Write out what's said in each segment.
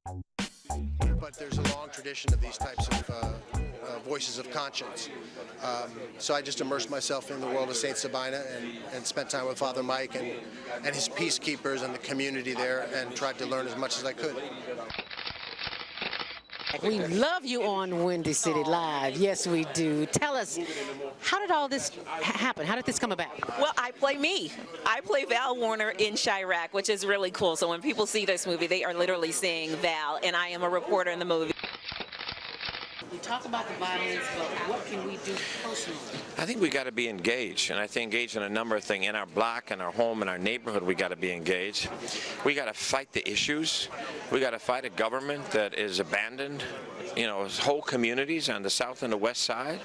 But there's a long tradition of these types of voices of conscience. So I just immersed myself in the world of St. Sabina and spent time with Father Mike and his peacekeepers and the community there and tried to learn as much as I could. We love you on Windy City Live. Yes, we do. Tell us, how did all this happen? How did this come about? Well, I play me. I play Val Warner in Chirac, which is really cool. So when people see this movie, they are literally seeing Val, and I am a reporter in the movie. We talk about the violence, but what can we do personally? I think we got to be engaged, and I think engaged in a number of things. In our block, in our home, in our neighborhood, we got to be engaged. We got to fight the issues. We got to fight a government that is abandoned, you know, whole communities on the south and the west side.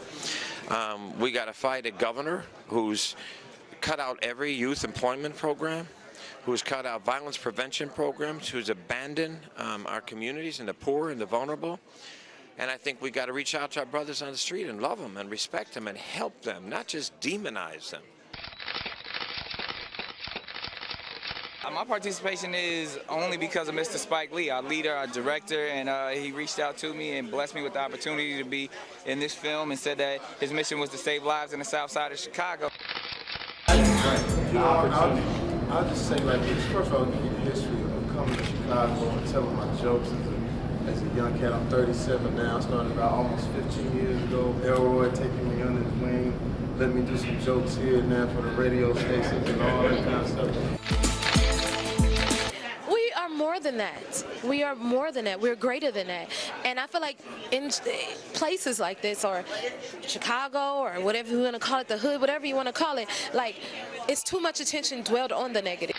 We got to fight a governor who's cut out every youth employment program, who's cut out violence prevention programs, who's abandoned our communities and the poor and the vulnerable. And I think we got to reach out to our brothers on the street and love them and respect them and help them, not just demonize them. My participation is only because of Mr. Spike Lee, our leader, our director, and he reached out to me and blessed me with the opportunity to be in this film and said that his mission was to save lives in the south side of Chicago. I'll just say like this. First of all, give you the history of coming to Chicago and telling my jokes as a young cat. I'm 37 now. Started about almost 15 years ago. Elroy taking me under his wing, let me do some jokes here and there for the radio stations and all that kind of stuff. We are more than that. We are more than that. We're greater than that. And I feel like in places like this, or Chicago, or whatever you want to call it, the hood, whatever you want to call it, like, it's too much attention dwelled on the negative.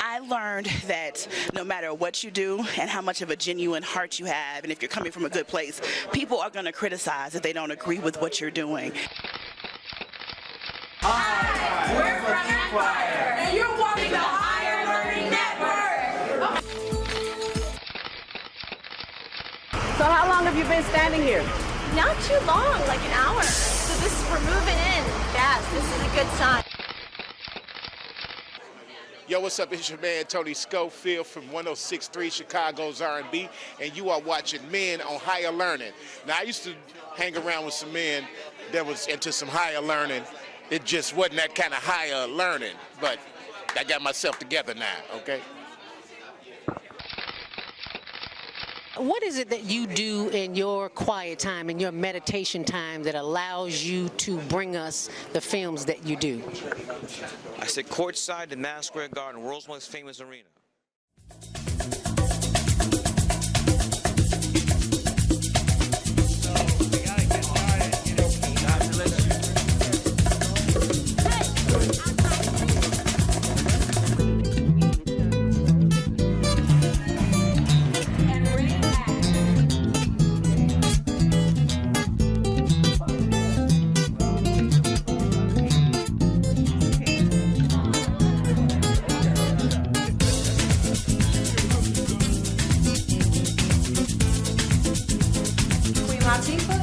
I learned that no matter what you do and how much of a genuine heart you have, and if you're coming from a good place, people are going to criticize if they don't agree with what you're doing. Hi, we're from Empire, and you're watching the Higher Learning Network. So how long have you been standing here? Not too long, like an hour. So we're moving in fast. This is a good sign. Yo, what's up? It's your man, Tony Scofield from 106.3 Chicago's R&B, and you are watching Men on Higher Learning. Now, I used to hang around with some men that was into some higher learning. It just wasn't that kind of higher learning, but I got myself together now, okay? What is it that you do in your quiet time, in your meditation time, that allows you to bring us the films that you do? I sit courtside in Madison Square Garden, world's most famous arena.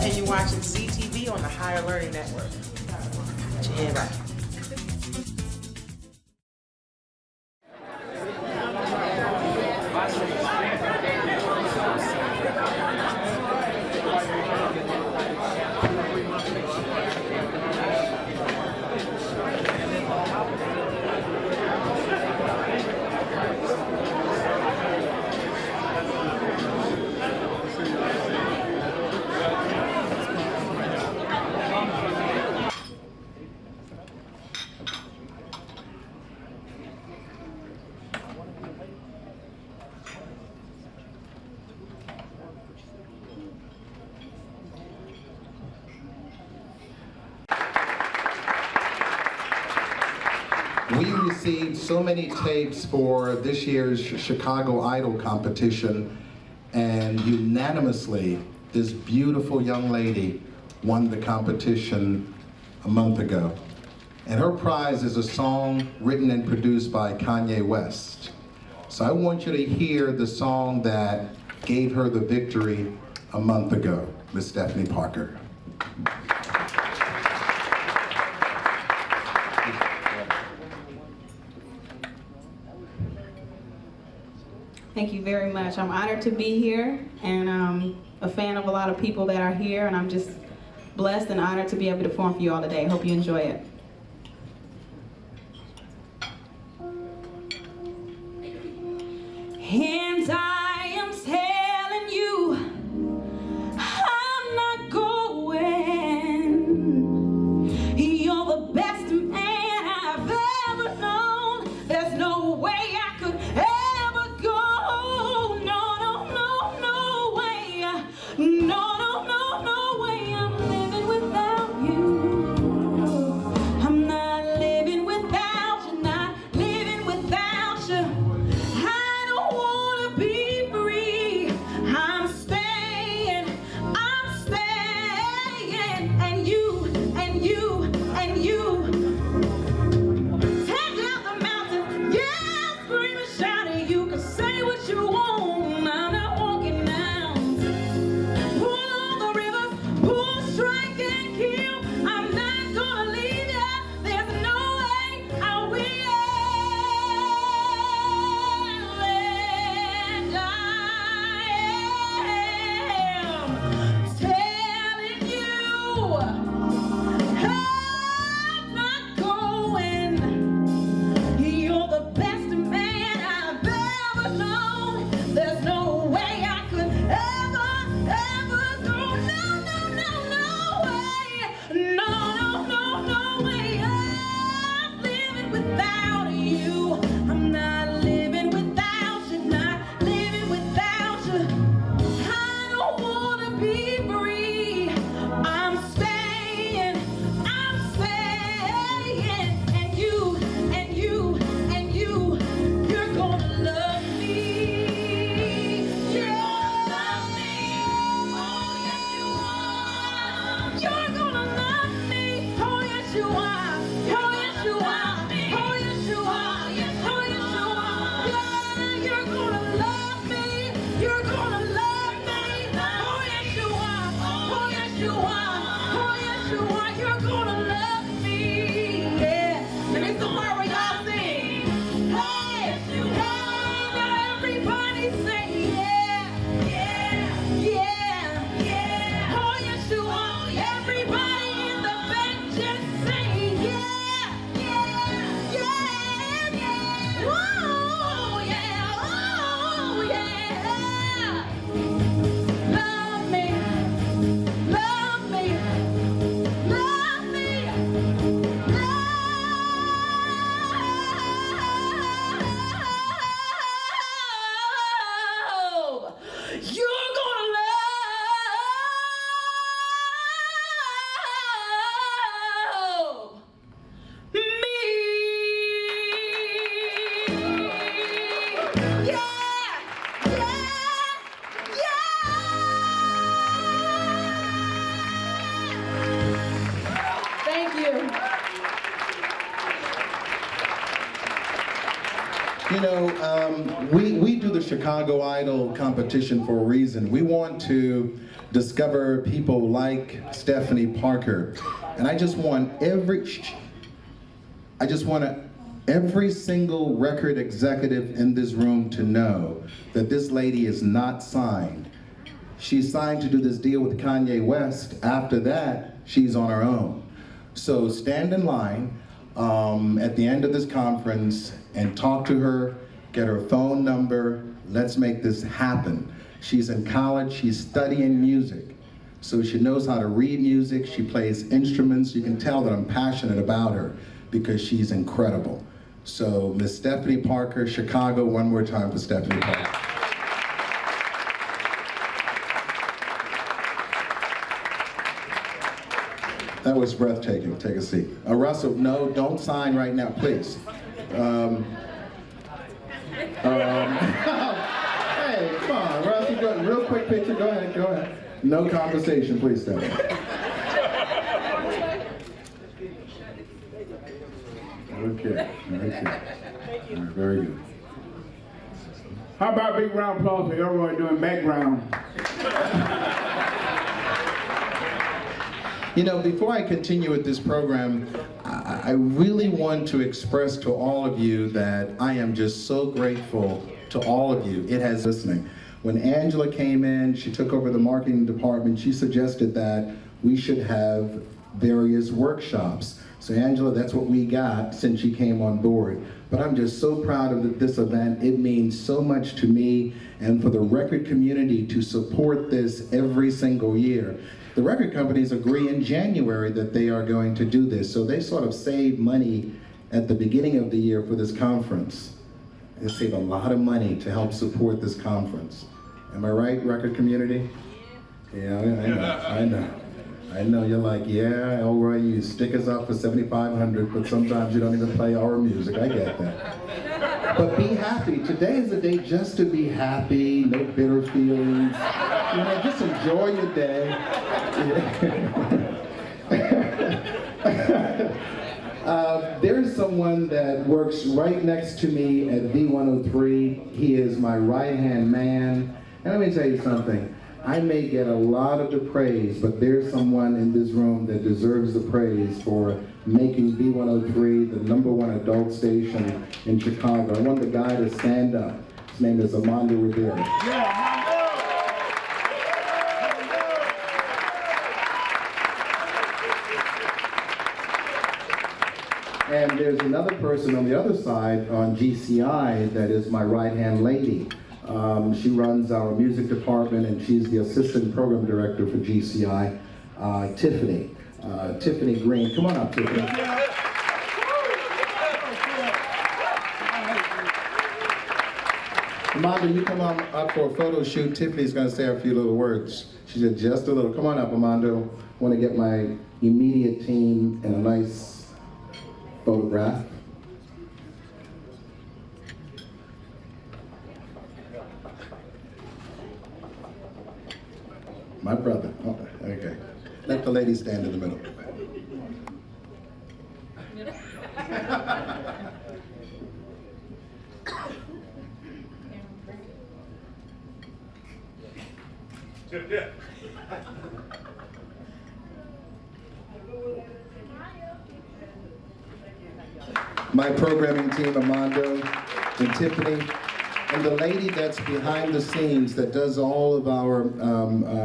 And you're watching ZTV on the Higher Learning Network. Yeah, right. We received so many tapes for this year's Chicago Idol competition, and unanimously, this beautiful young lady won the competition a month ago. And her prize is a song written and produced by Kanye West. So I want you to hear the song that gave her the victory a month ago, Miss Stephanie Parker. Thank you very much. I'm honored to be here, and I'm a fan of a lot of people that are here, and I'm just blessed and honored to be able to perform for you all today. Hope you enjoy it. And I am telling you, I'm not going. You're the best man I've ever known. There's no way I could ever go. No, no, no, no way. No, no, no, no way. I'm living without you. I'm not living without you, not living without you. I don't wanna be free. I'm staying, and you, and you, and you. Take out the mountains, yeah, scream and shout it. You can say what you want, I'm not walking down. Pull on the rivers, pull, strike and kill. I'm not gonna leave ya, there's no way I will. And I am telling you, I'm not going. You're the best man I've ever known. There's no way I could ever, ever go. No, no, no, no way. No, no, no, no way. I'm living without you. I'm not living without you, not living without you. I don't wanna be free. I'm staying, and you, and you, and you, you're gonna love me. You're gonna love me. Oh yes you are. You're gonna love me. Oh yes you are. Oh yes you are. Oh yes you are. Yes, oh yes you are. Yeah, you're gonna love me. You're gonna love me. Oh yes you are. Oh yes you are. Oh yes you are. You're gonna love me. Yeah. And it's the part where y'all sing. Hey, hey, now everybody say yeah, yeah, yeah, yeah. Oh yes you are. Everybody in the back just say yeah, yeah, yeah, yeah. Oh yeah, oh yeah. Love me, love me, love me, love. You're gonna love me. Yeah, yeah, yeah. Thank you. You know, we do the Chicago Idol competition for a reason. We want to discover people like Stephanie Parker. And I just want every single record executive in this room to know that this lady is not signed. She's signed to do this deal with Kanye West. After that, she's on her own. So stand in line at the end of this conference and talk to her, get her phone number. Let's make this happen. She's in college, she's studying music. So she knows how to read music, she plays instruments. You can tell that I'm passionate about her because she's incredible. So Miss Stephanie Parker, Chicago, one more time for Stephanie Parker. That was breathtaking. Take a seat. Russell, no, don't sign right now, please. Hey, come on, Russell, go, real quick picture. Go ahead, go ahead. No conversation, please, Stephanie. Okay, okay. All right, very good. How about a big round of applause for Elroy doing background? You know, before I continue with this program, I really want to express to all of you that I am just so grateful to all of you. It has listening. When Angela came in, she took over the marketing department, she suggested that we should have various workshops. So Angela, that's what we got since she came on board. But I'm just so proud of this event. It means so much to me and for the record community to support this every single year. The record companies agree in January that they are going to do this. So they sort of save money at the beginning of the year for this conference. They save a lot of money to help support this conference. Am I right, record community? Yeah, I know. I know you're like, yeah, Elroy, you stick us up for $7,500, but sometimes you don't even play our music. I get that. But be happy. Today is a day just to be happy, no bitter feelings. You know, just enjoy your day. There's someone that works right next to me at V103. He is my right-hand man. And let me tell you something. I may get a lot of the praise, but there's someone in this room that deserves the praise for making V103 the #1 adult station in Chicago. I want the guy to stand up. His name is Armando Rivera. And there's another person on the other side on GCI that is my right-hand lady. She runs our music department and she's the assistant program director for GCI, Tiffany. Tiffany Green. Come on up, Tiffany. Amanda, you come on up for a photo shoot. Tiffany's going to say a few little words. She said just a little. Come on up, Amanda. I want to get my immediate team in a nice photograph. My brother. Oh, okay. Let the lady stand in the middle. My programming team, Armando and Tiffany. And the lady that's behind the scenes, that does all of our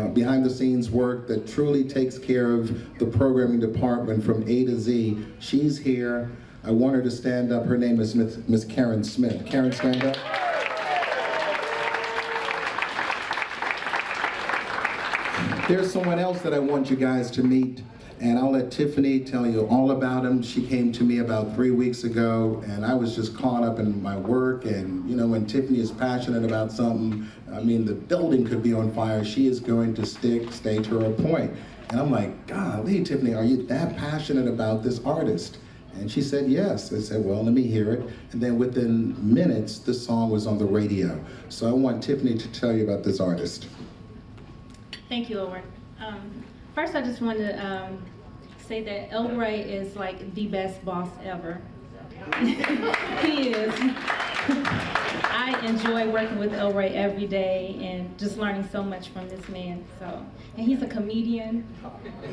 behind the scenes work, that truly takes care of the programming department from A to Z, she's here. I want her to stand up. Her name is Miss Karen Smith. Karen, stand up. There's someone else that I want you guys to meet. And I'll let Tiffany tell you all about him. She came to me about 3 weeks ago, and I was just caught up in my work. And you know, when Tiffany is passionate about something, I mean, the building could be on fire. She is going to stay to her point. And I'm like, golly, Tiffany, are you that passionate about this artist? And she said, yes. I said, well, let me hear it. And then within minutes, the song was on the radio. So I want Tiffany to tell you about this artist. Thank you, Elroy. First, I just want to say that Elroy is like the best boss ever. He is. I enjoy working with Elroy every day and just learning so much from this man. And he's a comedian.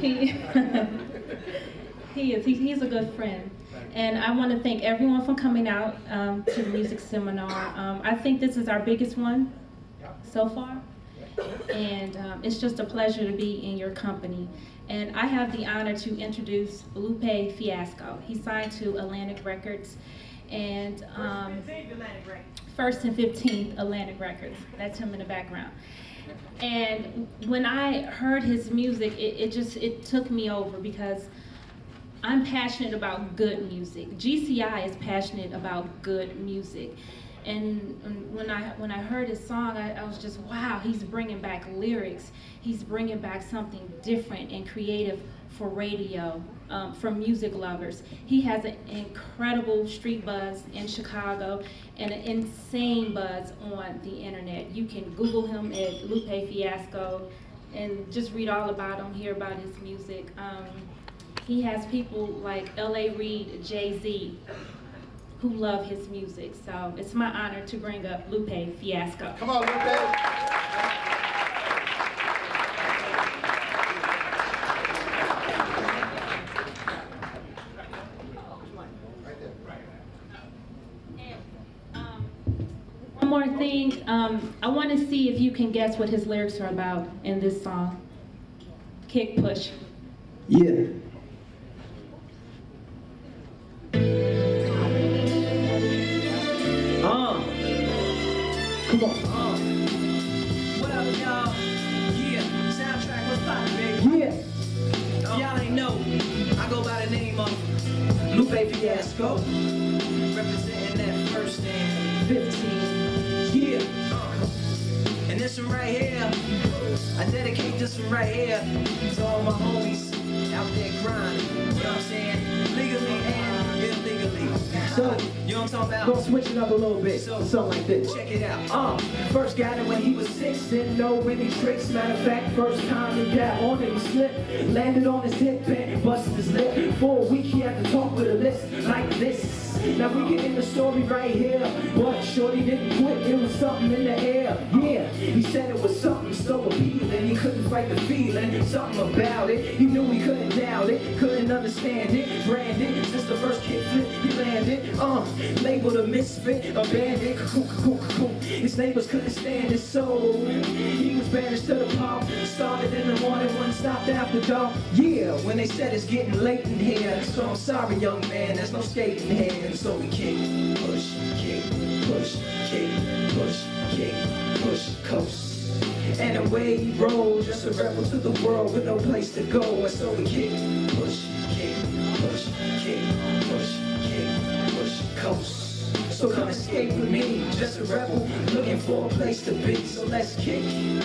He's a good friend. And I want to thank everyone for coming out to the music seminar. I think this is our biggest one so far. And it's just a pleasure to be in your company. And I have the honor to introduce Lupe Fiasco. He signed to Atlantic Records, and First and 15th Atlantic Records. That's him in the background. And when I heard his music, it took me over, because I'm passionate about good music. GCI is passionate about good music. And when I heard his song, I was just, wow, he's bringing back lyrics. He's bringing back something different and creative for radio, for music lovers. He has an incredible street buzz in Chicago and an insane buzz on the internet. You can Google him at Lupe Fiasco and just read all about him, hear about his music. He has people like L.A. Reid, Jay-Z, who love his music. So it's my honor to bring up Lupe Fiasco. Come on, Lupe. One more thing, I want to see if you can guess what his lyrics are about in this song. Kick, push. Yeah. Come on. What up, y'all? Yeah, soundtrack, what's poppin', baby? Yeah. Y'all ain't know, I go by the name of Lupe Fiasco, representing that first and 15. Yeah. And this one right here, I dedicate this one right here to all my homies out there grinding. You know what I'm saying? Legally and illegally. So, you know what I'm talking about? Gonna switch it up a little bit, something like this. Check it out. First got it when he was 6, didn't know any tricks. Matter of fact, first time he got on it, he slipped. Landed on his hip and busted his lip. For a week he had to talk with a list like this. Now we get in the story right here. But shorty didn't quit, it was something in the air. Yeah, he said it was something so appealing. He couldn't fight the feeling, something about it. He knew he couldn't doubt it, couldn't understand it. Branded, since the first kick flip he landed. Labeled a misfit, a bandit. His neighbors couldn't stand it, so he was banished to the park. Started in the morning, one stopped after dark. Yeah, when they said it's getting late in here. So I'm sorry, young man, there's no skating here. And so we kick, push, kick, push, kick, push, kick, push, coast. And away he rolled, just a rebel to the world with no place to go. And so we kick, push, kick, push, kick, push, kick, push, coast. So come escape with me, just a rebel looking for a place to be. So let's kick, and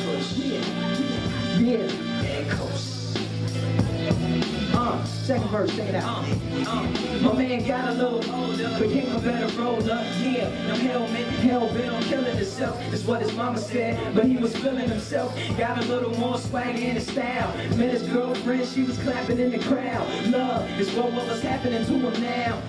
push, yeah, and coast. Second verse, check it out. My man got a little older, became a better roller. Yeah, no helmet, hell-bent on killing himself, is what his mama said. But he was feeling himself, got a little more swag in his style. Met his girlfriend, she was clapping in the crowd. Love is what was happening to him now.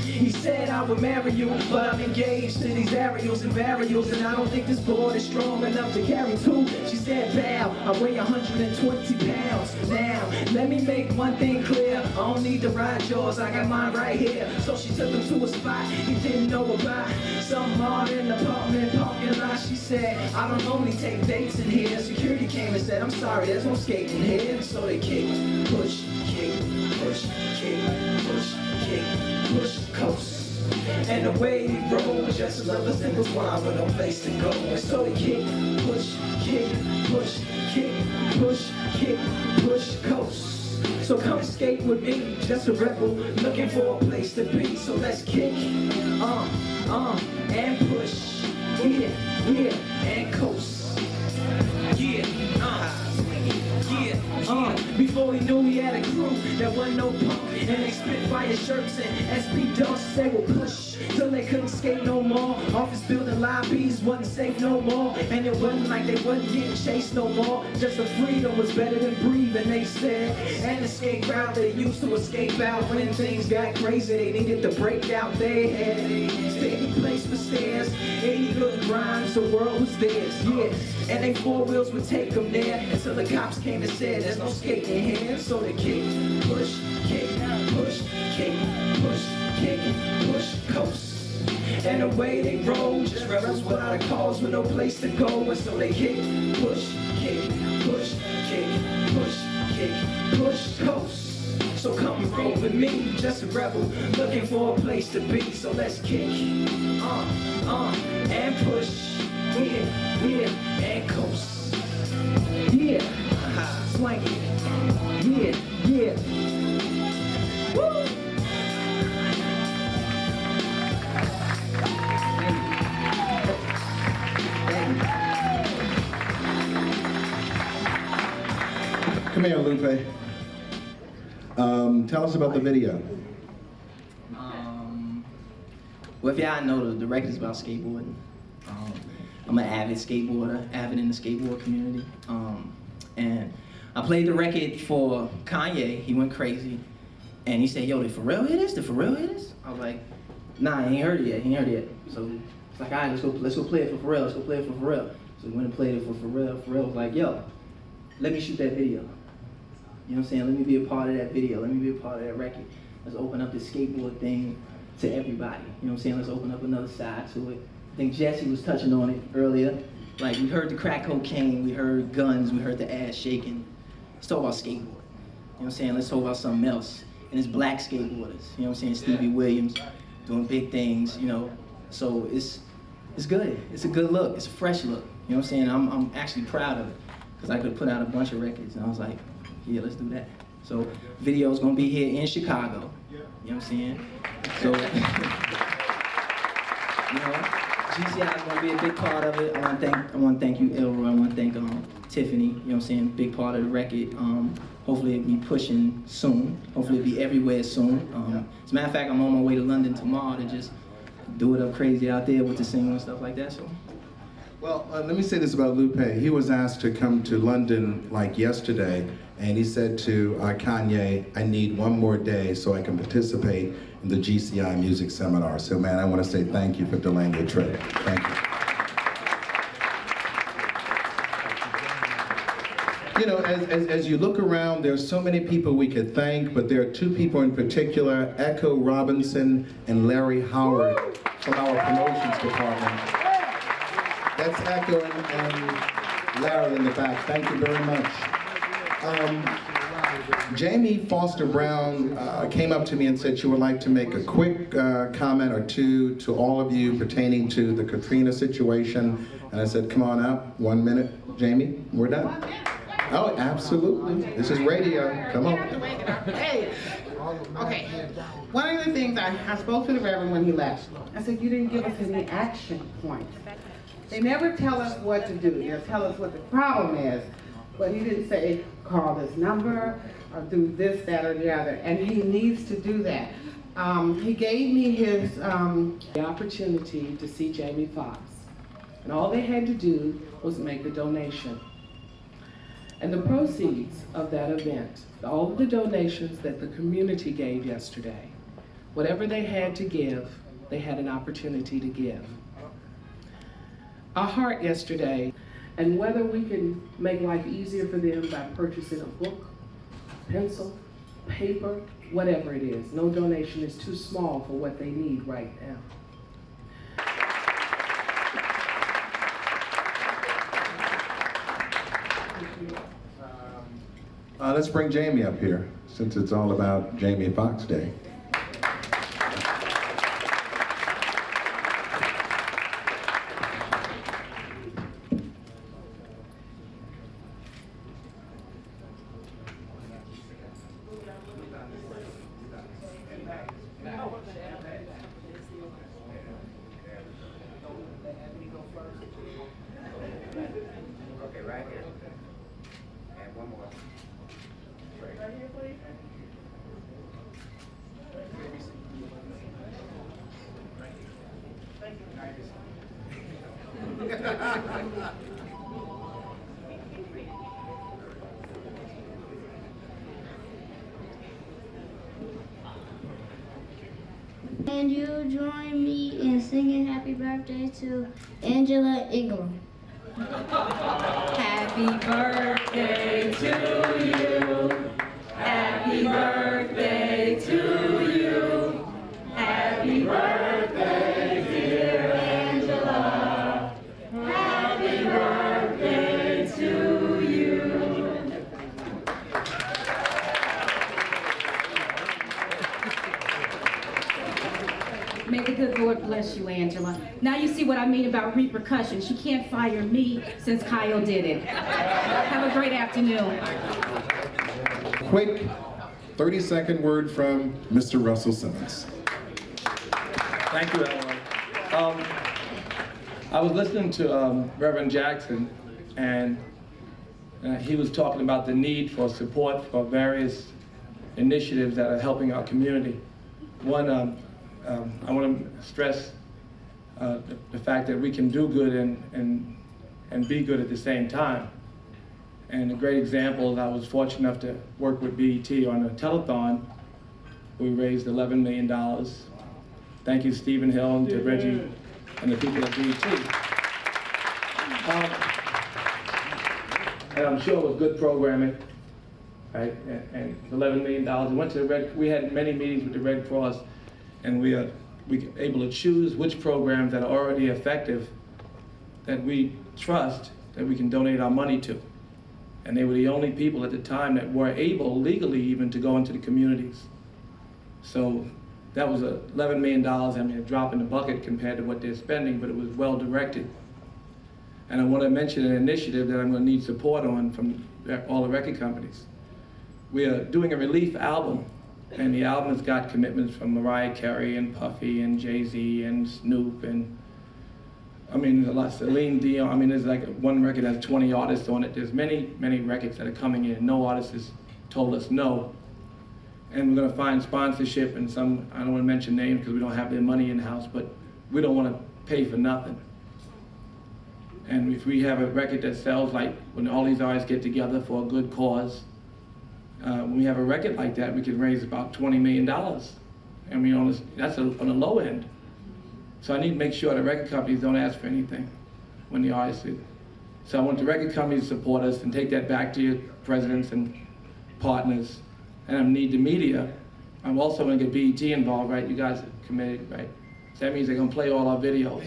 He said I would marry you, but I'm engaged to these aerials and burials, and I don't think this board is strong enough to carry two. She said, bow, I weigh 120 pounds. Now, let me make one thing clear. I don't need to ride yours, I got mine right here. So she took him to a spot he didn't know about. Some hard in the apartment parking lot. She said, I don't normally take dates in here. Security came and said, I'm sorry, there's no skating here. So they kick, push, kick, push, kick, push, kick, push, coast. And the way he rolled, just another single wine with no place to go. And so they kick, push, kick, push, kick, push, kick, push, coast. So come escape with me, just a rebel looking for a place to be. So let's kick, and push, yeah, and coast, yeah, before he knew he had a crew that wasn't no punk, and they spit fire shirts and SP dunks. They would push till they couldn't skate no more. Office building lobbies wasn't safe no more, and it wasn't like they wasn't getting chased no more. Just the freedom was better than breathing, they said. And escape route they used to escape out when things got crazy. They needed to break out their head. Any place for stairs, any good grind, the world was theirs, yeah. And they four wheels would take them there until the cops came and said there's no skating here. So they kick, push, kick, push, kick, push, kick, push, coast. And the way they roll, just rebels without a cause with no place to go. And so they kick, push, kick, push, kick, push, kick, push, coast. So come roll with me, just a rebel looking for a place to be. So let's kick, and push, yeah, and coast, yeah, swanky, yeah, woo. Come here, Lupe. Tell us about the video. Well, if y'all know, the record's about skateboarding. I'm an avid skateboarder, avid in the skateboard community. And I played the record for Kanye. He went crazy. And he said, yo, did Pharrell hear this? Did Pharrell hear this? I was like, nah, he ain't heard it yet. So it's like, all right, let's go play it for Pharrell. So we went and played it for Pharrell. Pharrell was like, yo, let me shoot that video. You know what I'm saying? Let me be a part of that video. Let me be a part of that record. Let's open up this skateboard thing. to everybody. You know what I'm saying? Let's open up another side to it. I think Jesse was touching on it earlier. Like, we heard the crack cocaine, we heard guns, we heard the ass shaking. Let's talk about skateboarding. You know what I'm saying? Let's talk about something else. And it's black skateboarders. You know what I'm saying? Stevie Williams doing big things, you know. So it's good. It's a good look. It's a fresh look. You know what I'm saying? I'm actually proud of it. Because I could put out a bunch of records. And I was like, yeah, let's do that. So video's gonna be here in Chicago. You know what I'm saying? So, you know, GCI is gonna be a big part of it. I wanna thank you, Elroy. I wanna thank Tiffany, you know what I'm saying? Big part of the record. Hopefully it'll be pushing soon. Hopefully it'll be everywhere soon. As a matter of fact, I'm on my way to London tomorrow to just do it up crazy out there with the single and stuff like that. So. Well, let me say this about Lupe. He was asked to come to London like yesterday, and he said to Kanye, I need one more day so I can participate in the GCI music seminar. So man, I want to say thank you for delaying your trip. Thank you. You know, as you look around, there's so many people we could thank, but there are two people in particular, Echo Robinson and Larry Howard from our promotions department. That's Echo and Larry in the back. Thank you very much. Jamie Foster Brown came up to me and said she would like to make a quick comment or two to all of you pertaining to the Katrina situation. And I said, come on out, 1 minute. Jamie, we're done. Oh, absolutely. This is radio. Come on. Hey. Okay. One of the things I spoke to the Reverend when he left. I said, you didn't give us any action points. They never tell us what to do. They'll tell us what the problem is. But he didn't say, call this number, or do this, that, or the other. And he needs to do that. He gave me his the opportunity to see Jamie Foxx. And all they had to do was make a donation. And the proceeds of that event, all of the donations that the community gave yesterday, whatever they had to give, they had an opportunity to give. Our heart yesterday, and whether we can make life easier for them by purchasing a book, pencil, paper, whatever it is. No donation is too small for what they need right now. Let's bring Jamie up here, since it's all about Jamie Foxx Day. And you join me in singing happy birthday to Angela Ingram. Happy birthday to you. Happy birthday to you. Happy birthday, dear Angela. Happy birthday to you. May the good Lord bless you, Angela. Now you see what I mean about repercussions. You can't fire me since Kyle did it. Have a great afternoon. Quick 30-second word from Mr. Russell Simmons. Thank you, Elroy. I was listening to Reverend Jackson, and he was talking about the need for support for various initiatives that are helping our community. One, I want to stress the fact that we can do good and be good at the same time. And a great example, I was fortunate enough to work with BET on a telethon. We raised $11 million. Thank you, Stephen Hill, and to Reggie and the people at BET. And I'm sure it was good programming, right? And $11 million. We went to we had many meetings with the Red Cross, and we are we're able to choose which programs that are already effective that we trust that we can donate our money to. And they were the only people at the time that were able, legally even, to go into the communities. So that was $11 million, I mean, a drop in the bucket compared to what they're spending, but it was well directed. And I want to mention an initiative that I'm going to need support on from all the record companies. We are doing a relief album, and the album has got commitments from Mariah Carey and Puffy and Jay-Z and Snoop and, I mean, there's a lot, Celine Dion. I mean, there's like one record that has 20 artists on it. There's many, many records that are coming in. No artist has told us no. And we're going to find sponsorship and some, I don't want to mention names because we don't have their money in-house, but we don't want to pay for nothing. And if we have a record that sells, like when all these artists get together for a good cause, when we have a record like that, we can raise about $20 million. I mean, that's on the low end. So I need to make sure the record companies don't ask for anything when the artists do. So I want the record companies to support us and take that back to your presidents and partners. And I need the media. I'm also going to get BET involved, right? You guys are committed, right? So that means they're going to play all our videos.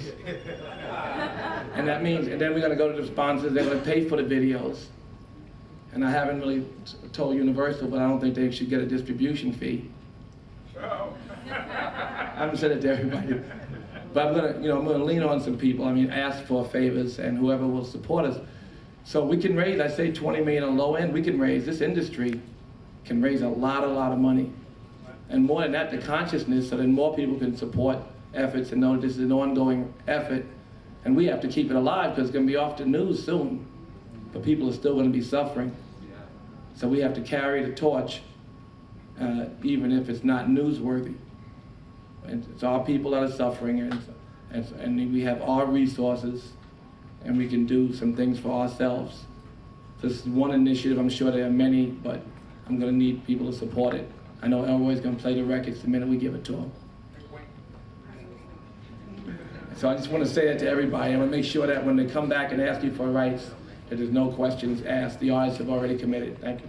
And that means, and then we're going to go to the sponsors, they're going to pay for the videos. And I haven't really told Universal, but I don't think they should get a distribution fee. I haven't said it to everybody. But I'm going to lean on some people. I mean, ask for favors and whoever will support us. So we can raise, I say 20 million on the low end, we can raise, this industry can raise a lot of money. And more than that, the consciousness, so that more people can support efforts and know that this is an ongoing effort. And we have to keep it alive because it's going to be off the news soon. But people are still going to be suffering. So we have to carry the torch, even if it's not newsworthy. And it's our people that are suffering, and we have our resources, and we can do some things for ourselves. This is one initiative. I'm sure there are many, but I'm going to need people to support it. I know Elroy's going to play the records the minute we give it to him. So I just want to say that to everybody. I want to make sure that when they come back and ask you for rights, that there's no questions asked. The artists have already committed. Thank you.